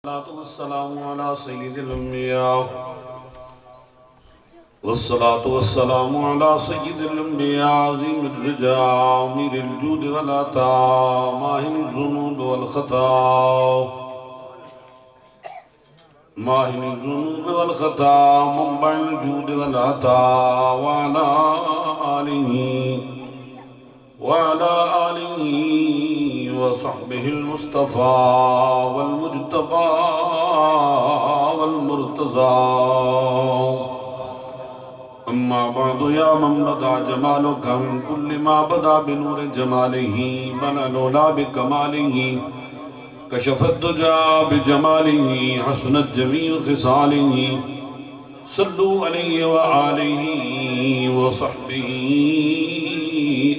والسلام على سيد الأنبياء والصلاة والسلام على سيد الأنبياء عظيم الرجاء أمير الجود والعطاء ماهن الذنوب والخطا منبع الجود والعطاء وعلى آله وصحبه المصطفى والمجتبى والمرتضى. أما بعد يا من بدع جمالك من كل ما بدع بنور جماله بنى العلا بكماله كشف الدجى بجماله حسنت جميع خصاله صلوا عليه وآله وصحبه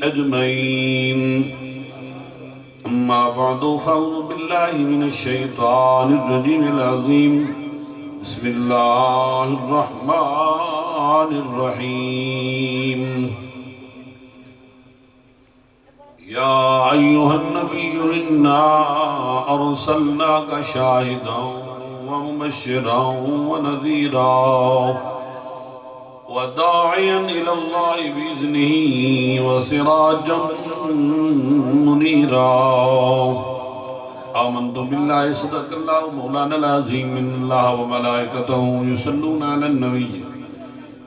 أجمعين. أما بعد فأعوذ بالله من الشيطان الرجيم العظيم. بسم الله الرحمن الرحيم. يا أيها النبي إنا أرسلناك شاهدا ومبشرا ونذيرا وداعيا إلى الله بإذنه وسراجا منيرا. آمنت بالله صدق الله مولانا العظيم إن الله وملائكته يصلون على النبي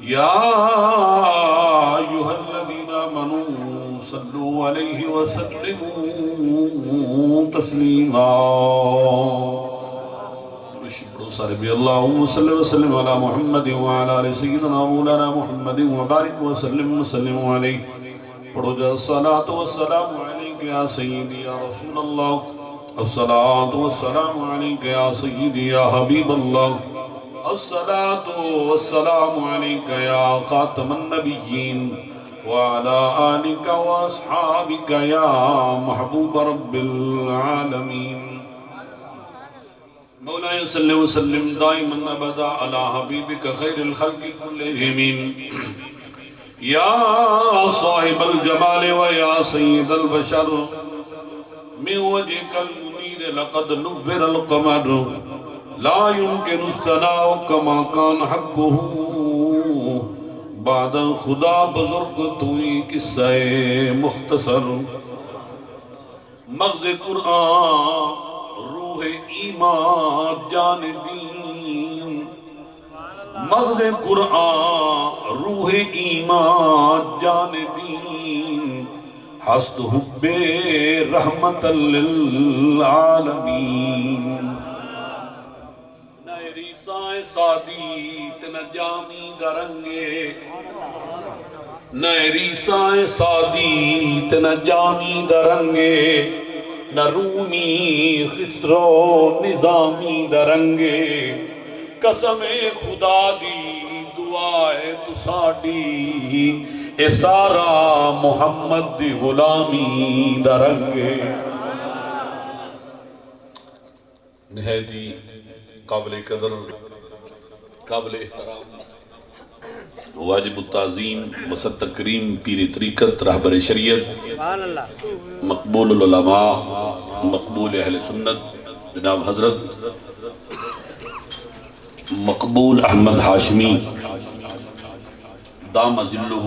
يا أيها الذين آمنوا صلوا عليه وسلموا تسليما. ربي اللهم صل وسلم على محمد وعلى آل سيدنا مولانا محمد وبارك وسلم عليه. پڑھو جا الصلاة والسلام عليك يا سيدي يا رسول الله. الصلاة والسلام عليك يا سيدي يا حبيب الله. الصلاة والسلام عليك يا خاتم النبيين وعلى آلك وأصحابك يا محبوب رب العالمين. مولاي صل وسلم دائما ابدا على حبيبك خير الخلق كلهم يا صاحب الجمال ويا سيد البشر. من وجهك المنير لقد نور القمر لا يمكن الثناء كما كان حقه. بعد خدا بزرگ توئی قصہ مختصر. مغز قرآن روح ایمان جان دین. مغز قرآن روح ایمان جان دین. ہست حب رحمت للعالمین. نہ ریسائے سادیت نہ جامی درنگے. نہ ریسائے سادیت نہ جامی درنگے. نہ رومی خسرو نظامی درنگے. قسم خدا دی دعائے تو ساڑی اے سارا محمد دی غلامی درنگے. نہایتی قابل قدر قابل احترام واجب التعظیم وسط تکریم پیر طریقت رہبر شریعت مقبول العلماء مقبول اہل سنت جناب حضرت مقبول احمد ہاشمی دام ذلہ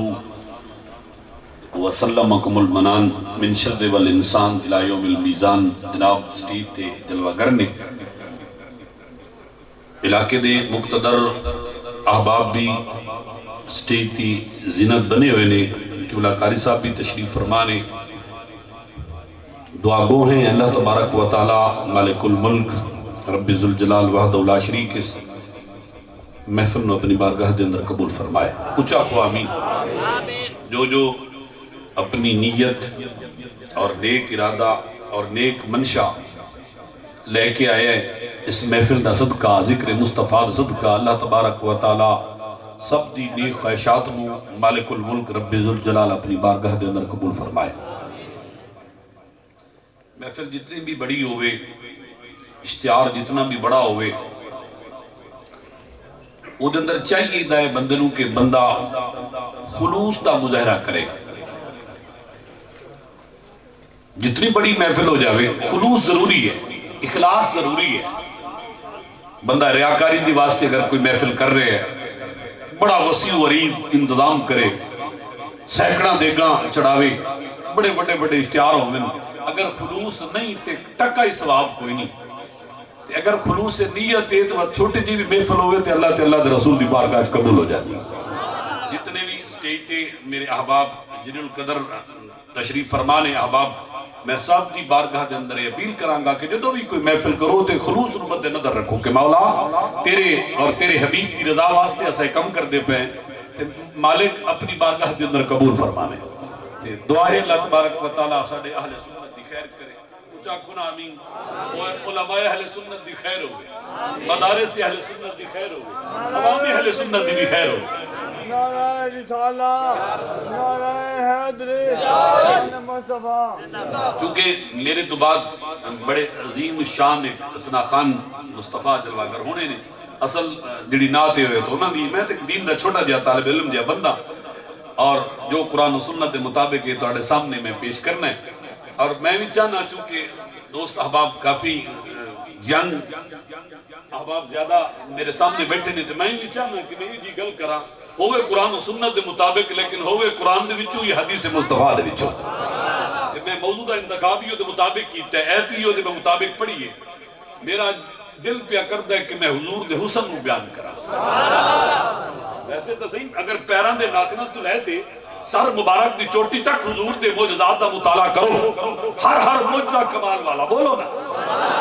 وسلمکم المنان من شر والانسان الى یوم المیزان. جناب سٹیٹ تھے جلوہ گر نے علاقے دے مقتدر احباب بھی سٹیج تھی زینت بنے ہوئے نے. قبلہ قاری صاحب بھی تشریف فرمانے دعا گو ہیں. اللہ تبارک و تعالی مالک الملک رب ذوالجلال وحدہ لا شریک اس محفل میں اپنی بارگاہ دے اندر قبول فرمائے. اچھا کو آمین. جو اپنی نیت اور نیک ارادہ اور نیک منشا لے کے آئے اس محفل دا صدقہ ذکر مصطفیٰ دا صدقہ اللہ تبارک و تعالی سب دی نیک خواہشات نو مالک الملک رب ذوالجلال اپنی بارگاہ دے اندر قبول فرمائے. محفل جتنی بھی بڑی ہوئے اشتہار جتنا بھی بڑا ہوئے وہ دے اندر چاہیے دائے بندنوں کے بندہ خلوص دا مظاہرہ کرے. جتنی بڑی محفل ہو جاوے خلوص ضروری ہے، اخلاص ضروری ہے. بندہ ریاکاری دی واسطے اگر کوئی محفل کر رہے ہے بڑا وسیع و عریض انتظام کرے سینکڑا دیگاں چڑھاوے بڑے بڑے بڑے اشتہار ہوئے اگر خلوص نہیں تے ٹکا ہی ثواب کوئی نہیں تے اگر خلوص نیت ہے تو چھوٹے جی بھی محفل ہوئے تے اللہ دے رسول دی بارگاہ قبول ہو جاتی جتنے بھی سٹیج تے میرے احباب جنہوں القدر تشریف فرمانے احباب میں سب دی بارگاہ دے اندر اپیل کرانگا کہ جدو بھی کوئی محفل کرو تے خلوص مد نظر رکھو کہ مولا تیرے اور تیرے حبیب کی رضا واسطے اسے کم کر دے پہ تے مالک اپنی بارگاہ دے اندر قبول فرمانے تے دعا ہے اللہ تبارک و تعالیٰ ساڑھے اہل سنت دی خیر کرے اچھا کن آمین علماء اہل سنت دی خیر ہوئے مدارس اہل سنت دی خیر ہوئے عوامی اہل سنت دی خیر ہوئے نعرہ رسالہ نعرہ حیدری نعرہ مصطفیٰ چونکہ میرے تو بعد بڑے عظیم شان حسنا خان مصطفیٰ جلواگر ہونے نے اصل جڑی ناتے ہوئے تو انہوں نے میں تک دین دا چھوٹا جا طالب علم جا بندہ اور جو قرآن و سنت کے مطابق یہ توڑے سامنے میں پیش کرنا ہے اور میں بھی چاہنا چونکہ دوست احباب کافی ینگ احباب زیادہ میرے سامنے بیٹھے نہیں تھے میں بھی چاہنا کہ میں یہ گل کرا ہوئے قرآن و سنت کے مطابق لیکن ہوئے قرآن دے وچوں یہ حدیث مصطفیٰ دے وچوں کہ میں موجودہ انتخابیوں دے مطابق کیتا ہے ایتریوں دے مطابق پڑھیے میرا دل پیا کرتا ہے کہ میں حضور دے حسن کو بیان کرا ویسے تو صحیح اگر پیران دے ناکنا تو لے تے سر مبارک دی چوٹی تک حضور دے معجزات دا مطالعہ کرو ہر معجزہ کمال والا بولو نا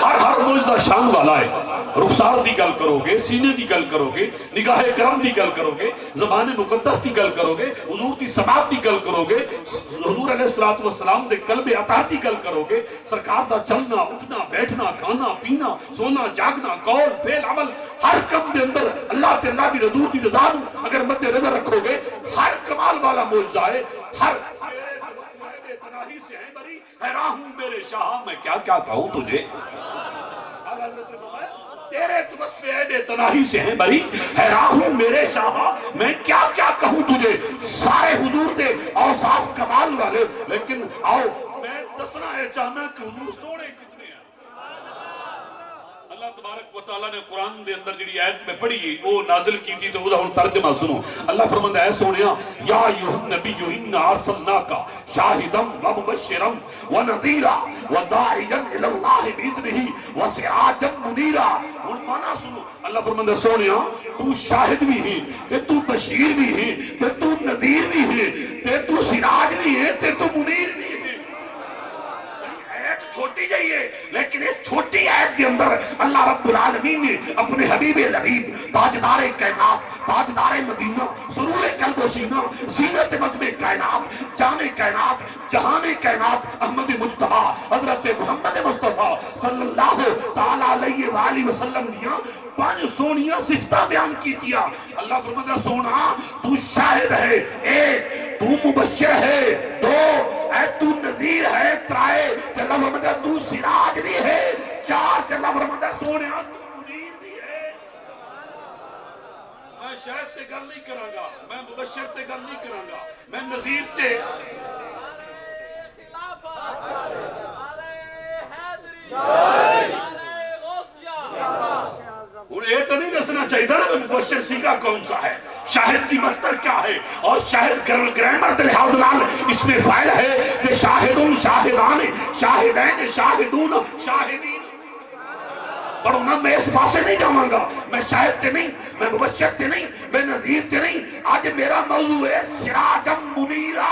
ہر معجزہ شان والا ہے رخسار دی گل کرو گے سینے دی گل کرو گے نگاہ کرم دی گل کرو گے زبان مقدس دی گل کرو گے حضور دی سماعت دی گل کرو گے حضور علیہ السلام دے قلب عطا دی گل کرو گے سرکار دا چلنا اٹھنا بیٹھنا کھانا پینا سونا جاگنا قول فعل عمل ہر کم دے اندر اللہ تے اللہ دی حضور دی رضا اگر مد نظر رکھو گے ہر کمال والا معجزہ ہے ہر تناہی سے ہے بری حیران ہوں میرے شاہ میں کیا کیا کہوں تجھے تیرے توسفے بے تناہی سے ہیں بری حیران ہوں میرے شاہ میں کیا کیا کہوں تجھے سارے حضور دے اوصاف کمال والے لیکن آؤ میں دسنا ہے چاہنا کہ حضور سوڑے کتنے ہیں اللہ تبارک و تعالیٰ نے قرآن دے اندر جڑی آیت میں پڑھی وہ نازل کی تھی تو وہ ترجمہ سنو اللہ فرماتا ہے سونیا یا ایھا النبی انا ارسلناک شاہدا و مبشرا و نذیرا و داعیا الی اللہ باذنہ و سراجا منیرا اور معنی سنو اللہ فرماتا ہے سونیا تو شاہد بھی ہے تے تو بشیر بھی ہے تے تو نذیر بھی ہے تے تو سراج بھی ہے تے تو منیر بھی ہے چھوٹی جائیے لیکن اس چھوٹی آیت کے اندر اللہ رب العالمین نے اپنے حبیب لبیب تاجدار کائنات تاجدار مدینہ سرور قلب و سینہ زینت مجمع کائنات جان کائنات جہان کائنات احمد مجتبی حضرت محمد مصطفیٰ صلی اللہ تعالیٰ علیہ وآلہ وسلم دیا پانچ سونیاں صفتہ بیان کی دیا اللہ فرماتا سونا تو شاہد ہے ایک تو مبشر ہے دو اے تو نذیر ہے ترائے اللہ فرماتا تو سراج بھی ہے چار اللہ فرماتا سونے تو منیر بھی ہے میں شاہد تے گل نہیں کروں گا میں مبشر تے گل نہیں کروں گا میں نذیر تے اور یہ تو نہیں دسنا چاہیے نا مبشر سیگا کون سا ہے شاہد کی مصدر کیا ہے اور شاہد گرامر دے لحاظ نال اس میں فائل ہے کہ شاہدون شاہدان شاہدین شاہدون شاہدین پڑھو نا میں اس پاسے نہیں جاؤں گا میں شاہد تے نہیں میں مبشر تے نہیں میں نذیر تے نہیں آج میرا موضوع ہے سراجم منیرا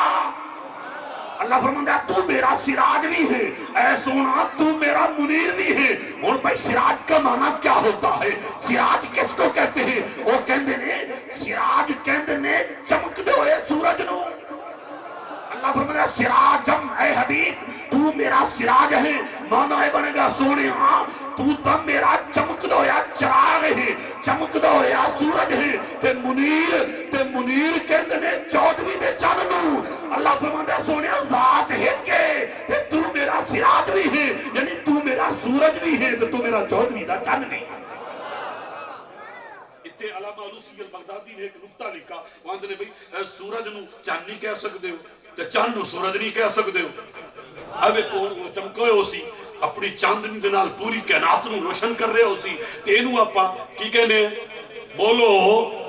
اللہ فرماتا ہے تو میرا سراج بھی ہے اے سونا تو میرا منیر بھی ہے اور بھائی سراج کا معنی کیا ہوتا ہے سراج کس کو کہتے ہیں وہ کہتے ہیں سراج کہتے ہیں چمک دے ہوئے سورج نو اللہ فرماتا ہے سراجم اے حبیب تو میرا سراج ہے معنی بنے گا سونے ہاں تو تم میرا چمک دے ہویا چراغ ہے چمک دے ہویا سورج ہے تے منیر کہتے ہیں چودویں دے چاننو اللہ فرماتا ہے سونے ذات ہے کہ تو میرا سراج بھی ہے یعنی تو میرا سورج بھی ہے تو میرا چودویں دا چان بھی ہے اتنے علامہ علوسی البغدادی نے ایک نکتہ لکھا وہاں نے بھئی سورج نو چان نہیں کہہ سکتے ہو تے چند نو سورج نہیں کہہ سکتے ہو. اب کون چمکے ہو سی اپنی چاندنی دے نال پوری کائنات نو روشن کر رہے ہو سی تے اینو آپاں کی کہنے بولو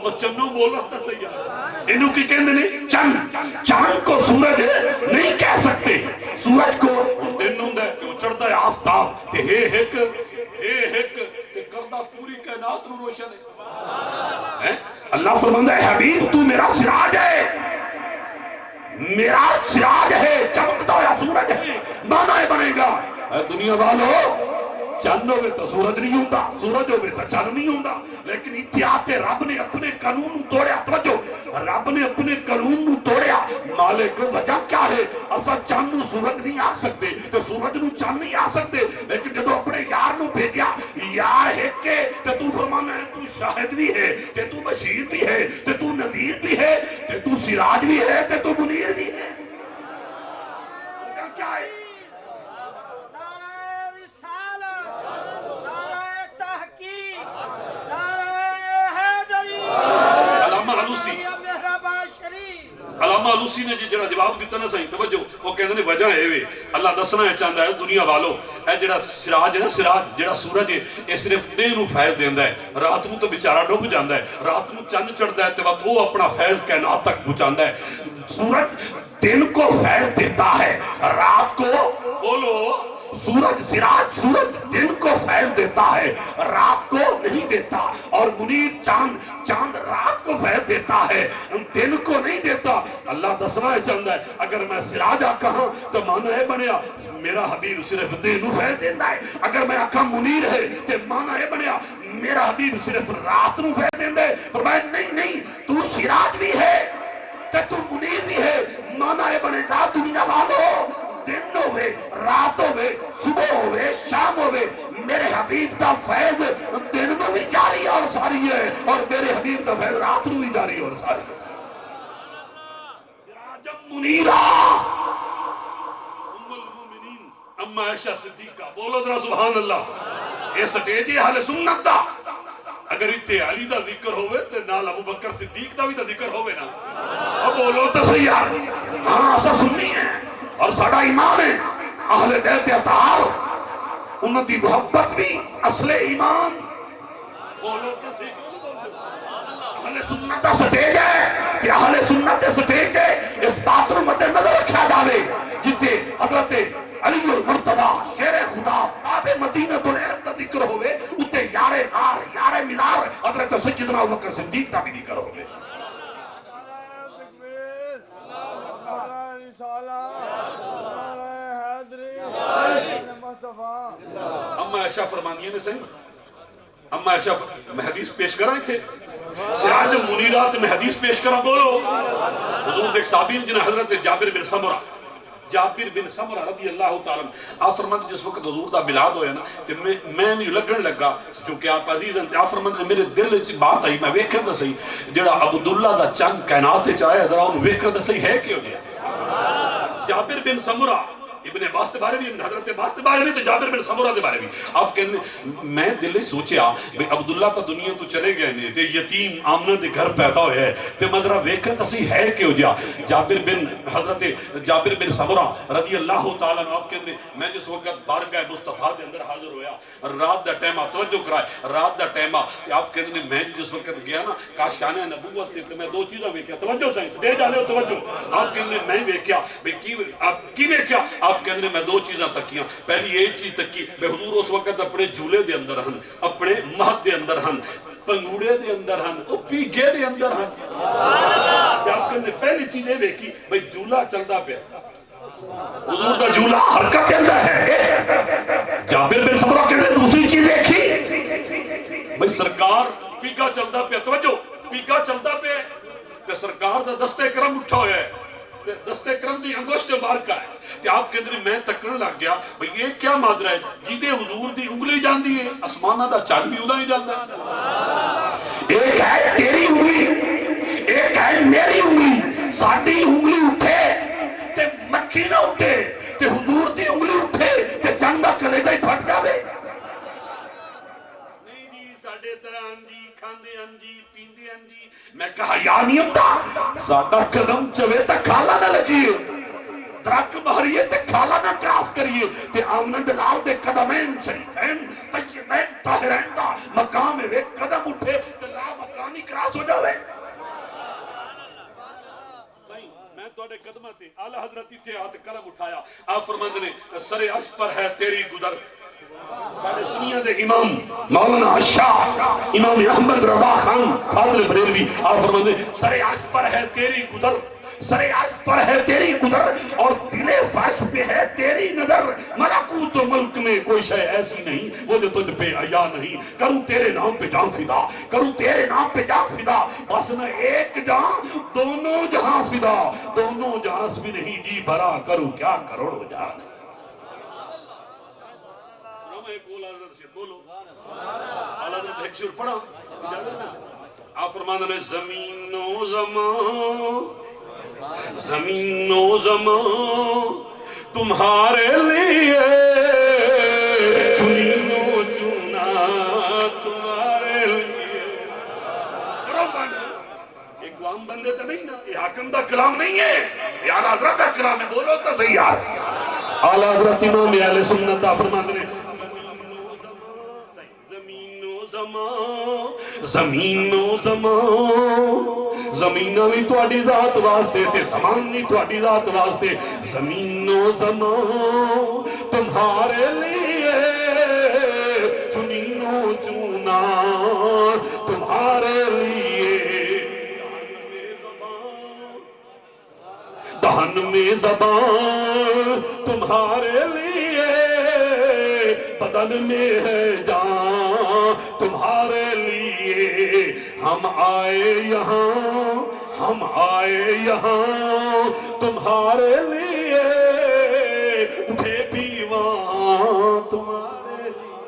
وہ چنو بولو تا صحیح ہے. اینو کی کہندے نے چند. چاند کو سورج نہیں کہہ سکتے. سورج کو دن ہوندا ہے کہ وہ چڑھدا ہے آفتاب تے ہے ایک تے کردا پوری کائنات نو روشن ہے. اللہ فرماندا ہے حبیب تو میرا سراج ہے. میرا سراج ہے چمکتا ہوا سورج ہے. معنی بنے گا اے دنیا والو چند ہوئے تو سورج نہیں ہوندہ سورج ہوئے تو چند نہیں ہوندہ لیکن اتیاتے رب نے اپنے قانون توڑیا. توجہ رب نے اپنے قانون توڑیا. مالک وجہ کیا ہے اصلا چند نو سورج نہیں آ سکتے تو سورج نو چند نہیں آ سکتے لیکن جب اپنے یار نو بھیجیا یار ہے کہ تو فرمانا ہے تو شاہد بھی ہے کہ تو بشیر بھی ہے کہ تو نذیر بھی ہے کہ تو سراج بھی ہے کہ تو منیر بھی ہے. کیا ہے علامہ علوسی نے جڑا جواب دیتا نا صحیح توجہ وہ کہتے ہیں وجہ ہے وے اللہ دسنا ہے چاہتا ہے دنیا والو اے جڑا سراج ہے نا سراج جڑا سورج ہے یہ صرف دن نو فیض دیندا ہے. رات نو تو بیچارہ ڈوب جاندا ہے. رات نو چند چڑھدا ہے تے وقت وہ اپنا فیض کائنات تک پہنچاندا ہے. سورج دن کو فیض دیتا ہے رات کو بولو سورج سراج سورج دن کو فیض دیتا ہے رات کو نہیں دیتا. اور منیر چاند رات کو فیض دیتا ہے دن کو نہیں دیتا. اللہ دسنا چاہتا ہے اگر میں سراج آکا ہاں تو معنی ہے بنیا میرا حبیب صرف دن کو فیض دیتا ہے. اگر میں آکا منیر ہے تو معنی ہے بنیا میرا حبیب صرف رات کو فیض دیتا ہے. فرمایا نہیں تو سراج بھی ہے تو منیر بھی ہے. معنی ہے بنے گا دنیا والو دن ہوئے رات ہوئے صبح ہوئے شام ہوئے میرے حبیب تا فیض دن میں بھی جاری اور ساری ہے اور میرے حبیب تا فیض رات میں بھی جاری اور ساری ہے. سراجم منیرہ ام المومنین اما عائشہ صدیقہ بولو ذرا سبحان اللہ. یہ سٹیج ہے اہل سنت دا. اگر اتنے علی دا ذکر ہوئے تو نال ابو بکر صدیق دا بھی دا ذکر ہوئے نا اب بولو تو صحیح یار. ہاں ایسا سننی ہے اور ساڑا ایمان ہے اہل بیت اطہار انہوں دی محبت بھی اصل ایمان. بولو تو صحیح اہل سنت دا سٹیج ہے کہ اہل سنت دا سٹیج ہے. اس بات رو مد نظر رکھا جاوے جتے حضرت علی المرتضی شیر خدا باب مدینہ تو العلم دا ذکر ہوئے اتے یار غار یار مزار حضرت سیدنا ابو بکر صدیق دا بھی ذکر ہوئے. اما عائشہ فرمانی نے صحیح اما عائشہ میں حدیث پیش کر رہے تھے سراج منیرات میں حدیث پیش کر بولو حضور دیکھ صحابین جنہیں حضرت جابر بن سمرہ رضی اللہ تعالیٰ آپ فرماتے جس وقت حضور دا ملاد ہویا نا کہ میں نہیں لگن لگا چونکہ آپ عزیز ہیں آپ فرماتے میرے دل بات آئی میں ویکھا دا صحیح جڑا عبداللہ دا چند کائنات چاہے ذرا انہوں ویکھا دا صحیح ہے کیوں گیا. جابر بن سمرہ ابن عباس کے بارے بھی حضرت عباس کے بارے بھی تو جابر بن سمرہ کے بارے بھی آپ کہنے میں دل سوچیا بھئی عبداللہ تا دنیا تو چلے گئے نے تے یتیم آمنہ دے گھر پیدا ہوئے ہے تے مدرہ ویکھا تسی ہے کیوں جا. حضرت جابر بن سمرہ رضی اللہ تعالیٰ آپ کہنے میں جس وقت بارگاہ مصطفیٰ دے اندر حاضر ہویا رات دا ٹیمہ توجہ کرائے رات دا ٹیمہ آپ کہنے میں جس وقت گیا نا کاشانہ نبوت تے میں دو چیزیں ویکھیا توجہ سائنس دے جانے ہو توجہ آپ کہنے میں ویکھیا کی ویکھیا آپ کہنے میں دو چیزیں تکیاں. پہلی یہ چیز تکی بے حضور اس وقت اپنے جھولے دے اندر ہن اپنے مہد دے اندر ہن پنگوڑے دے اندر ہن پیگے دے اندر ہن. آپ کہنے پہلی چیز یہ دیکھی بھئی جھولا چلدا پہ حضور دا جھولا حرکت کے اندر ہے. جابر بن سمرہ کہنے دوسری چیز دیکھی بھئی سرکار پیگا چلدا پہ توجہ پیگا چلدا پہ کہ سرکار دا دستے کرم اٹھا ہویا ہے دستے کرم دی انگوشت مبارکہ ہے کہ آپ کے اندر میں تکنے لگ گیا بھئی یہ کیا مادرہ ہے جیدے حضور دی انگلی جان دی ہے اسمانہ دا چال بھی ادا ہی جانتا ہے. ایک ہے تیری انگلی ایک ہے میری انگلی ساڑھی انگلی اٹھے تے مکھی نہ اٹھے تے حضور دی انگلی اٹھے تے جنگا کلیدہ ہی پھٹ جاوے. نہیں جی ساڈے طرح انجی کھاندے انجی پیندے انجی میں کہا یا نہیں ہوتا ساڈا قدم چوے تا کھالا نہ لگیے ترک ماریے تے کھالا نہ کراس کریے تے آمنہ دلال دے قدمین شریفین طیبین طاہرین دا مقام ہے قدم اٹھے تے لا مکانی کراس ہو جاوے میں توڑے قدمہ تے اعلی حضرتی تے ہاتھ قلم اٹھایا آپ فرماندے نے سر عرش پر ہے تیری گزر ساڑھے سنیہ دے امام مولانا شاہ امام احمد رضا خان فاضل بریلوی آپ فرماندے سر عرش پر ہے تیری گزر سر عرش پر ہے تیری قدر اور دل فرش پہ ہے تیری نظر ملکوت و ملک میں کوئی شے ایسی نہیں وہ جو تجھ پہ عیا نہیں کروں تیرے نام پہ جان فدا کروں تیرے نام پہ جان فدا بس نہ ایک جان دونوں جہاں فدا دونوں جہاں بھی نہیں جی بھرا کروں کیا کروڑ جان بولو اعلیٰ حضرت ایک شور پڑھا آپ فرمانے میں زمین و زمان زمین و زمان تمہارے لیے چنین و چنا تمہارے لیے ایک عام بندے تو نہیں نا یہ حاکم دا کلام نہیں ہے یار حضرت دا کلام ہے بولو تو صحیح یار اعلیٰ حضرت امام اہل سنت دا فرماتے ہیں زمین و زمان زمین و زمان زمین بھی تواڈی ذات واسطے تے زمان نہیں تواڈی ذات واسطے زمین و زمان تمہارے لیے چنین و چونا تمہارے لیے دہن میں زبان تمہارے لیے بدن میں ہے جان تمہارے لیے ہم آئے یہاں تمہارے لیے اٹھے پیوان تمہارے لیے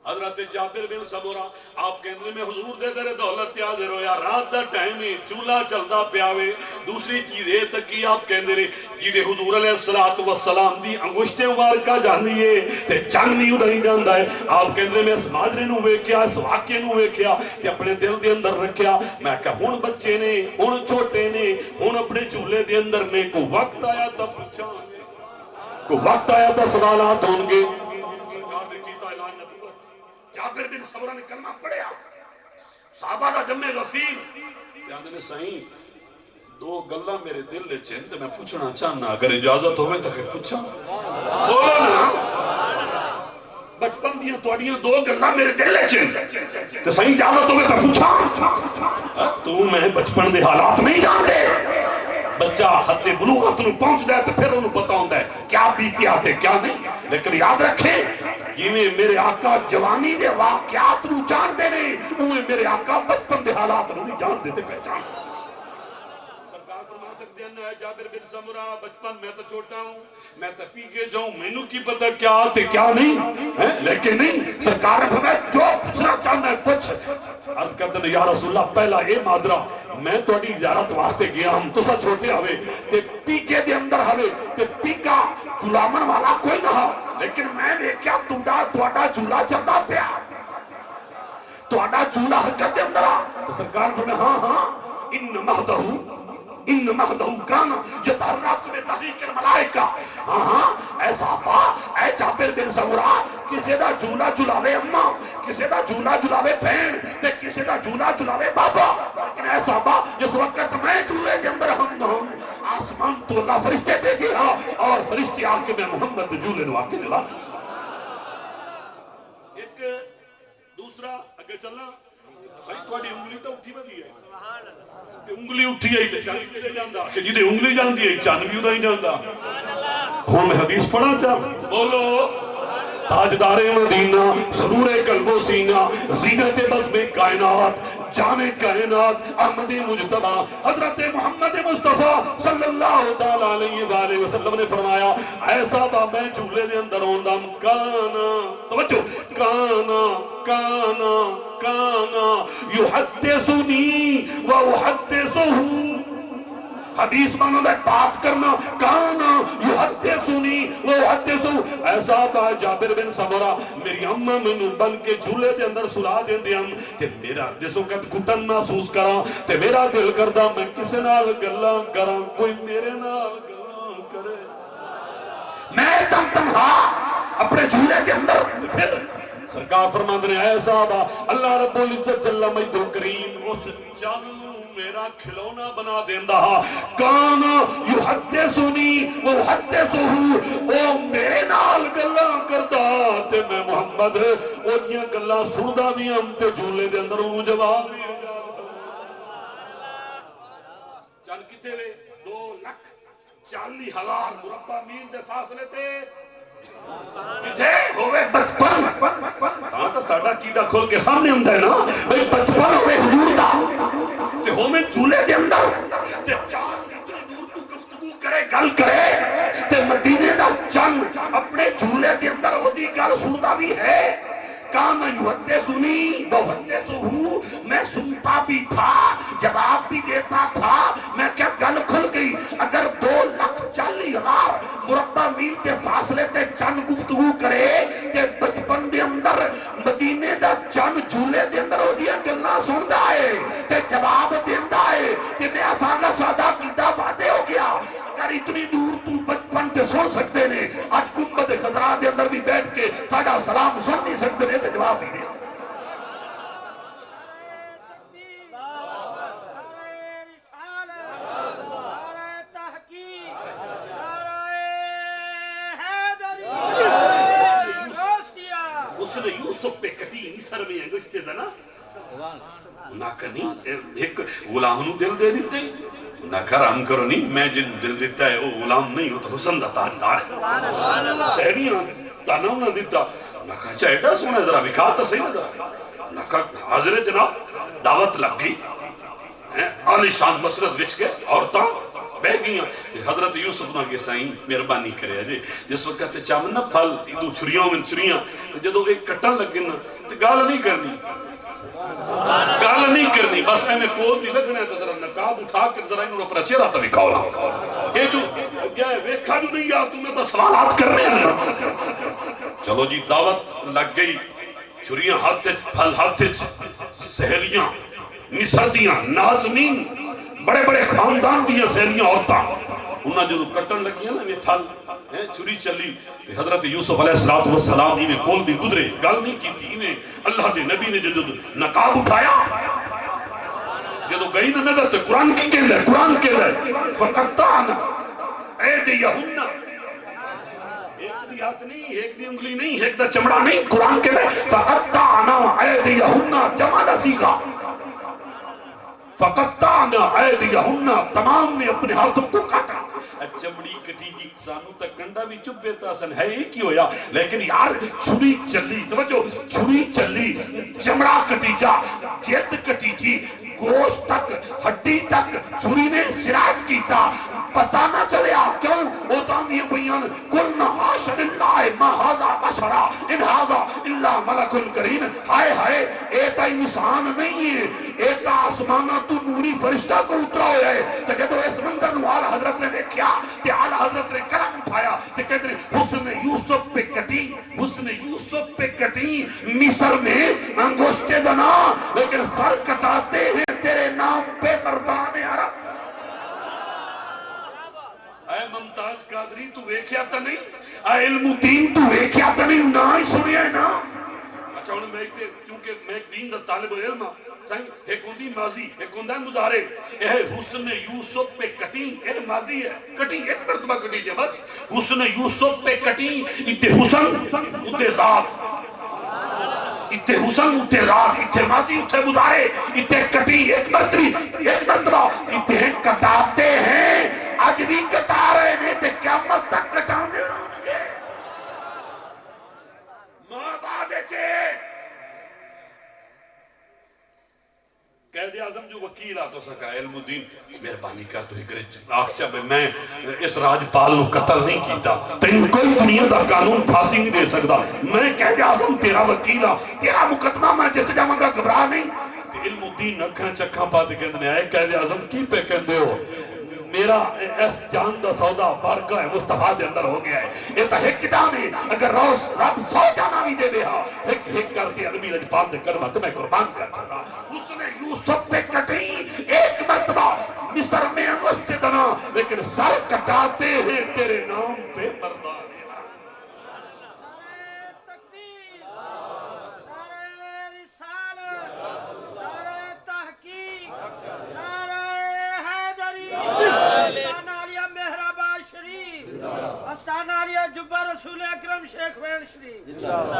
حضرت جابر بن سمورہ آپ کہندے میں حضور دے در دولت حاضر ہویا رات دا ٹائم ہے چولہا چلدا پیاوے دوسری چیز یہ تک کی آپ کہندے نے جیدے حضور علیہ السلام دی انگشتے مبارکہ جاندی ہے تے چنگ نہیں ادھائی جاندہ ہے آپ کہندے میں اس ماجرے نو ویکھیا اس واقعے نو ویکھیا تے اپنے دل دے اندر رکھیا میں کہا ہن بچے نے ہن چھوٹے نے ہن اپنے چولہے دے اندر نے کو وقت آیا تا پوچھاں گے کو وقت آیا تا سوالات ہون گے سرکار نے کیتا اعلان نبوت جابر بن سمورہ نے کلمہ پڑھیا صحابہ دا جمع غفیر یاد میں صحیح دو گلہ میرے دل لے چند میں پوچھنا چاہنا اگر اجازت ہوئے تک پوچھا بولو نا بچپن دیاں توڑیاں دو گلہ میرے دل لے چند تو صحیح اجازت ہوئے تک پوچھا تو میں بچپن دے حالات نہیں جانتے بچہ حد بلوغت نو پہنچ جائے تو پھر انہوں پتہ ہوندہ ہے کیا بیتی آتے کیا نہیں لیکن یاد رکھیں جیویں میرے آقا جوانی دے واقعات نو جان دے نہیں اوہ میرے آقا بچپن دے حالات نو جان دیتے پہچان سرکار فرما سکتے ہیں جابر بن سمورہ بچپن میں تو چھوٹا ہوں میں تو پی کے جاؤں میں نو کی پتہ کیا آتے کیا نہیں لیکن نہیں سرکار نے فرمایا جو پوچھنا چاہنا ہے پوچھ عرض کرتے ہیں یا رسول اللہ پہلا اے مادرہ میں توڑی زیارت واسطے گیا ہم تو سا چھوٹے ہوئے تے پی کے دے اندر ہوئے تے پی کا چلامن والا کوئی نہ ہو لیکن میں نے کیا توڑا چولہ چلتا پیا توڑا چولہ حرکت دے اندر تو سرکار فرمایا ہاں ان مہدہو کانا یتحرک بتحریک الملائکہ ہاں ایسا با اے جابر بن سمورہ کسی دا جھولا جھلاوے اممہ کسی دا جھولا جھلاوے بہن تے کسی دا جھولا جھلاوے بابا لیکن ایسا با جس وقت میں جھولے کے اندر ہم آسمان تو اللہ فرشتے دے گیا اور فرشتے آ کے میں محمد جھولے نو آ کے جلا ایک دوسرا اگر چلنا صحیح توڑی انگلی تو اٹھی بدی ہے انگلی اٹھی ہے تو چان بھی دے جاندہ کہ جیدے انگلی جاندی ہے چان بھی ادھائی جاندہ ہوں میں حدیث پڑھا چاہ بولو تاجدار مدینہ سرور قلب و سینہ زینت بزم کائنات جامع کائنات احمد مجتبہ حضرت محمد مصطفیٰ صلی اللہ تعالیٰ علیہ وآلہ وسلم نے فرمایا ایسا با میں جھولے دے اندر ہوندم کانا توجہ کانا یحدثنی و احدثہو حدیث مانو دے بات کرنا کانا یحدثنی و یحدثو ایسا تھا جابر بن سمرہ میری اماں مینوں بن کے جھولے دے اندر سلا دیندے ہم تے میرا جسو کد گھٹن محسوس کراں تے میرا دل کردا میں کسے نال گلاں کراں کوئی میرے نال گلاں کرے میں تم تنہا اپنے جھولے کے اندر پھر سرکار فرماندے نے اے صحابہ اللہ رب العزت جل مجدہ کریم اس جان میرا کھلونا بنا دیندا کان یحدثنی و یحدثہ او میرے نال گلاں کردا تے میں محمد او دیاں گلاں سندا وی ہم تے جھولے دے اندر اونوں جواب وی چل کتے وے 2,40,000 مربع میل دے فاصلے تے کتے ہوئے بچپن تاں تا ساڈا کیدا کھول کے سامنے ہوندا ہے نا بھئی بچپن ہوئے حضور دا تے ہومن جھولے دے اندر تے چاند اتنی دور تو گفتگو کرے گل کرے تے مدینے دا چند اپنے جھولے دے اندر او دی گل سندا بھی ہے کان یحدثنی و یحدثہ میں سنتا بھی تھا جواب بھی دیتا تھا میں کیا گل کھل گئی اگر 2,40,000 مربع میل کے فاصلے تے چند گفتگو کرے تے بچپن دے اندر مدینے دا چند جھولے دے اندر ہو دیا گلاں سندا ہے تے جواب دیندا ہے تے میں آسانہ سادہ کیتا وعدے ہو گیا اگر اتنی دور تو بچپن تے سن سکتے نے آج گنبد خضرا دے اندر بھی بیٹھ کے ساڈا سلام سن نہیں سکتے نے تے جواب ہی دے یوسف پہ کٹی مصر میں گشتے دا نا نہ کرنی ایک غلام نو دل دے دیتے نہ کرم کرو نہیں میں جن دل دیتا ہے وہ غلام نہیں ہو تو حسن دا تاجدار ہے شہریاں تانا نہ دیتا نہ کہا چاہے گا سونا ذرا بکھا تا صحیح نہ نہ کہا حاضر جناب دعوت لگ گئی آلی شان مسرت وچ کے عورتاں بہ گئیاں حضرت یوسف نہ کے سائیں مہربانی کرے جی جس وقت چامن نہ پھل دو چھریاں من چھریاں جدو ایک کٹن لگ گئے نا تو گال نہیں کرنی بس اینے کول نہیں لگنا ہے ذرا نقاب اٹھا کے ذرا انہوں اپنا چہرہ تا دکھاؤ اے جو کیا ہے ویکھا جو نہیں آ تمہیں تو سوالات کر رہے ہیں چلو جی دعوت لگ گئی چھریاں ہاتھ پھل ہاتھ سہیلیاں مصر دیاں نازنین بڑے بڑے خاندان دیا سہیلیاں عورتاں انہاں جو کٹن لگیاں نا یہ پھل چھری چلی حضرت یوسف علیہ السلام انہیں کول دی گدرے گل نہیں کی تھی انہیں اللہ دے نبی نے جو نقاب اٹھایا جدو گئی نا نظر تو قرآن کی کہندہ ہے قرآن کہندہ ہے فَقَطَّعْنَا أَيْدِيَهُنَّ ایک دی ہاتھ نہیں ایک دی انگلی نہیں ایک دا چمڑا نہیں قرآن کہندہ ہے فَقَطَّعْنَا أَيْدِيَهُنَّ جمع دا سیکھا فَقَطَّعْنَا أَيْدِيَهُنَّ تمام نے اپنے ہاتھوں کو کاٹا چمڑی کٹی جی سانو تک کنڈا بھی چپ بیتا سن ہے ہی کی ہویا لیکن یار چھری چلی توجہ چھری چلی چمڑا کٹی جا جیت کٹی جی گوشت تک ہڈی تک چھری نے سراج کیتا پتہ نہ چلیا کیوں وہ تامی بیان کلنا حاشر اللہ ما حاضا بشرا ان حاضا اللہ ملک کریم ہائے ہائے ایتا انسان نہیں ہے ایتا آسمانہ تو نوری فرشتہ کو اترا ہویا ہے تو جب اس مندر نوال حضرت نے دیکھیا کہ آلہ حضرت نے کرم اٹھایا تو کہتے ہیں حسن یوسف پہ کٹی حسن یوسف پہ کٹی مصر میں انگوشتے دنا لیکن سر کٹاتے ہیں تیرے نام پہ مردان عرب اے ممتاز قادری تو ویکھیا تا نہیں اے علم دین تو ویکھیا تا نہیں نہ ہی سنیا ہے نا اچھا انہوں میں ایک چونکہ میں ایک دین دا طالب علم سائیں ایک ہوندی ماضی ایک ہوندہ مضارع اے حسن یوسف پہ کٹی اے ماضی ہے کٹی ایک مرتبہ کٹی جائے بس حسن یوسف پہ کٹی اتے حسن اتے ذات اتے حسن اتے ذات اتے ماضی اتے مضارع اتے کٹی ایک مرتبہ اتے کٹاتے ہیں آج بھی کٹا رہے ہیں تے قیامت تک کٹانے رہے ماں بادے چھے قید اعظم جو وکیل آتو سکا علم الدین مہربانی کا تو ایک آخچہ بے میں اس راجپال نو قتل نہیں کیتا تین کوئی دنیا دا قانون پھانسی نہیں دے سکتا میں قید اعظم تیرا وکیل تیرا مقدمہ میں جت جاؤں گا گھبرا نہیں علم الدین اکھاں چکھاں پاتے کہتے ہیں اے قید اعظم کی پہ کہتے ہو میرا اس جان دا سودا بارگاہ مصطفیٰ دے اندر ہو گیا ہے. یہ تو ایک جانے اگر رب 100 جانا بھی دے دے ہاں ایک کر کے عربی لجپال دے کرما تو میں قربان کر چکا. اس نے یوسف پہ کٹی ایک مرتبہ مصر میں اگست دنا لیکن سر کٹاتے ہیں تیرے نام پہ مردان.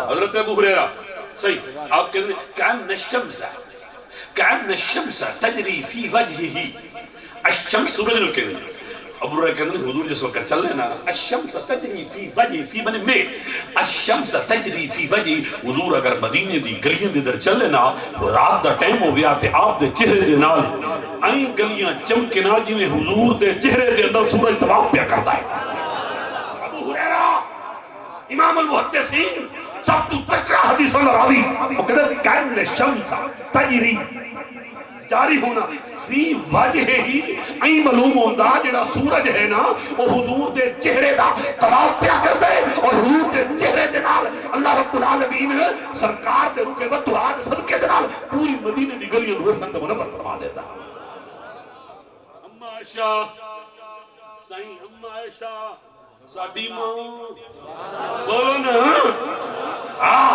حضرت ابو ہریرہ صحیح آپ کہتے ہیں کأن الشمس تجری فی وجہہ الشمس سورج نو کہتے ہیں. ابو ہریرہ کہتے ہیں حضور جس وقت چل رہے نا الشمس تجری فی وجہ فی من میں الشمس تجری فی وجہ حضور اگر مدینے دی گلیاں دے در چل رہے نا رات دا ٹائم ہو گیا تے آپ دے چہرے دے نال این گلیاں چمکے نا جی میں حضور دے چہرے دے اندر سورج طواف پیا کرتا ہے. ابو ہریرہ امام المحدثین سب تو تکرہ حدیث اللہ راوی وہ کہتے ہیں کأن الشمس تجری جاری ہونا فی وجہ ہی این معلوم ہوندہ جڑا سورج ہے نا وہ حضور دے چہرے دا طواف پیا کر دے اور حضور دے چہرے دے نال اللہ رب العالمین سرکار دے رکے وقت آج صدقے دے نال پوری مدینے دی گلیاں روشن تے منور فرما دیتا. اما عائشہ صحیح اما عائشہ ساڈی ماں بولو نا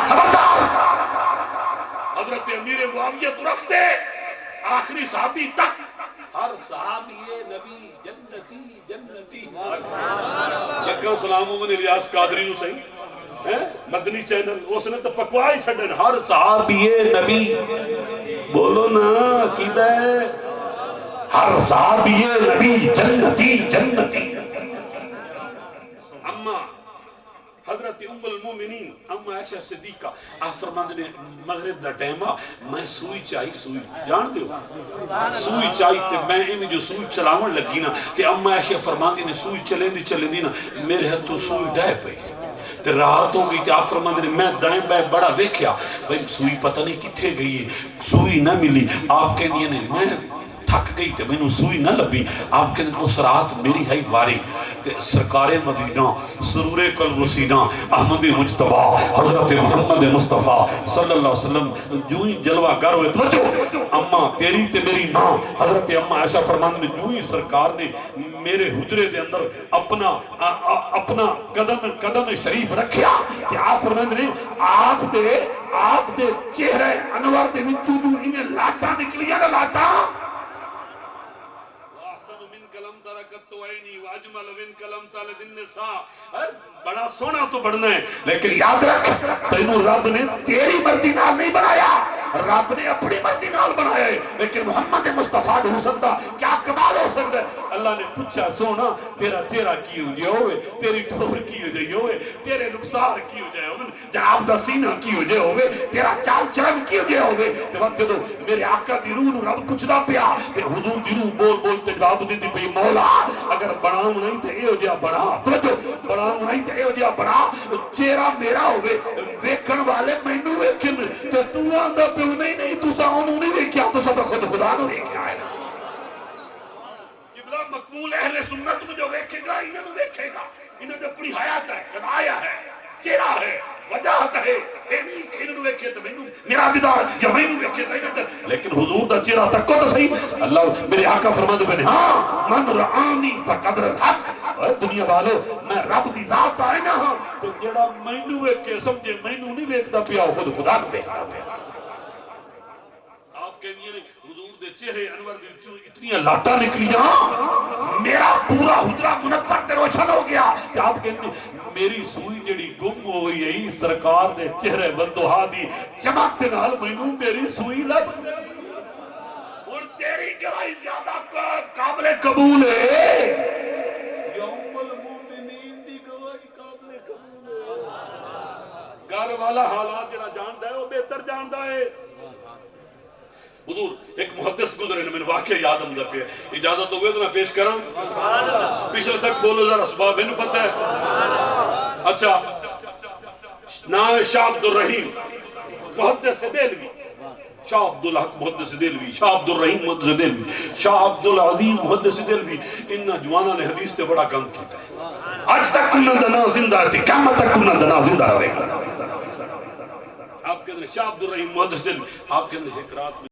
خبردار حضرت امیر معاویہ تو رکھتے آخری صحابی تک ہر صحابی نبی جنتی جنتی. لکھاں سلام عمر الیاس قادری نو صحیح مدنی چینل اس نے تو پکوائی چھڑن ہر صحابی نبی بولو نا عقیدہ ہے ہر صحابی نبی جنتی جنتی. اما حضرت ام المومنین اما عائشہ صدیقہ آپ فرماندے نے مغرب دا ٹائمہ میں سوئی چاہی سوئی جان دیو سوئی چاہی تے میں ایمی جو سوئی چلاون لگی نا تے اما عائشہ فرماندے نے سوئی چلیں دی نا میرے ہاتھ تو سوئی ڈائے پئی تے رات ہو گئی تے آپ فرماندے نے میں دائیں بائیں بڑا ویکھیا بھئی سوئی پتہ نہیں کتھے گئی ہے سوئی نہ ملی. آپ کہنی نے میں تھک گئی تے میں نے سوئی نہ لبی. آپ کہنے اس رات میری ہے واری تے سرکار مدینہ سرور قلب و سینہ احمد مجتبہ حضرت محمد مصطفیٰ صلی اللہ علیہ وسلم جو ہی جلوہ گر ہوئے توجہ اما تیری تے میری ماں حضرت اما عائشہ فرماندے نے جو ہی سرکار نے میرے حجرے دے اندر اپنا قدم شریف رکھیا کہ آپ فرماندے نے آپ دے چہرے انور دے وچوں جو انہیں لاٹا نکلیا نا لاٹا بڑا سونا تو بڑھنا ہے لیکن یاد رکھ تینوں رب نے تیری مرضی نال نہیں بنایا رب نے اپنی مرضی نال بنایا ہے لیکن محمد مصطفیٰ ہو سکتا کیا کمال ہو سکتا ہے. اللہ نے پوچھا سونا تیرا چہرہ کی ہو جائے ہوئے تیری ٹھور کی ہو جائے ہوئے تیرے رخسار کی ہو جائے ہوئے جناب دا سینہ کی ہو جائے ہوئے تیرا چال چلن کی ہو جائے ہوئے تے وقت جدو میرے آقا دی روح رب پوچھدا پیا تے حضور دی روح بول بول تے جواب دیندی پئی مولا اگر بناؤں نہیں تے اے ہو جا بنا توجہ بناؤں نہیں تے اے ہو جا بنا چہرہ میرا ہوئے ویکھن والے مینوں ویکھن تے تو آندا پیو نہیں تساں اونوں نہیں ویکھیا تساں تے خود خدا نوں ویکھیا ہے. قبلہ مقبول اہل سنت کو جو ویکھے گا انہاں نوں ویکھے گا انہاں تے اپنی حیات ہے قضایا ہے چہرہ ہے وجاہت ہے انہوں نے ویکھے تو مینوں میرا دیدار یا مینوں ویکھے تو انہوں نے لیکن حضور دا چہرہ تک کو تو صحیح اللہ میرے آقا فرماتے پہنے ہاں من رعانی فقدر الحق دنیا والو میں رب دی ذات آئے نا ہاں تو جڑا مینوں ویکھے سمجھے مینوں نہیں ویکھدا پیا خود خدا نوں ویکھدا پیا. آپ کہندے ہیں حضور دے چہرے انور دے وچوں اتنی لاٹاں نکلیاں میرا پورا حجرہ منور تے روشن ہو گیا کہ آپ کہندے میری سوئی جڑی گم ہو گئی ہے سرکار دے چہرے بندوہا دی چمک دے نال مینوں میری سوئی لگ اور تیری گواہی زیادہ قابل قبول ہے یوم المومنین دی گواہی قابل قبول ہے. گھر والا حالات جڑا جاندا ہے وہ بہتر جاندا ہے. حضور ایک محدث گزرے نے میں واقعہ یاد آمدہ پہ اجازت ہوئے تو میں پیش کراں پچھلے تک بولو ذرا اسباب میں پتہ ہے. اچھا نام شاہ عبد الرحیم محدث دہلوی شاہ عبدالحق محدث دہلوی، شاہ عبدالرحیم محدث دہلوی، شاہ عبدالعزیز محدث دہلوی، ان جوانا نے حدیث تے بڑا کام کیتا ہے. آج تک انہوں دنا زندہ تھی، قیامت تک انہوں دنا زندہ رہے گا. آپ کہتے ہیں شاہ عبدالرحیم محدث دہلوی، آپ کہتے ہیں ایک رات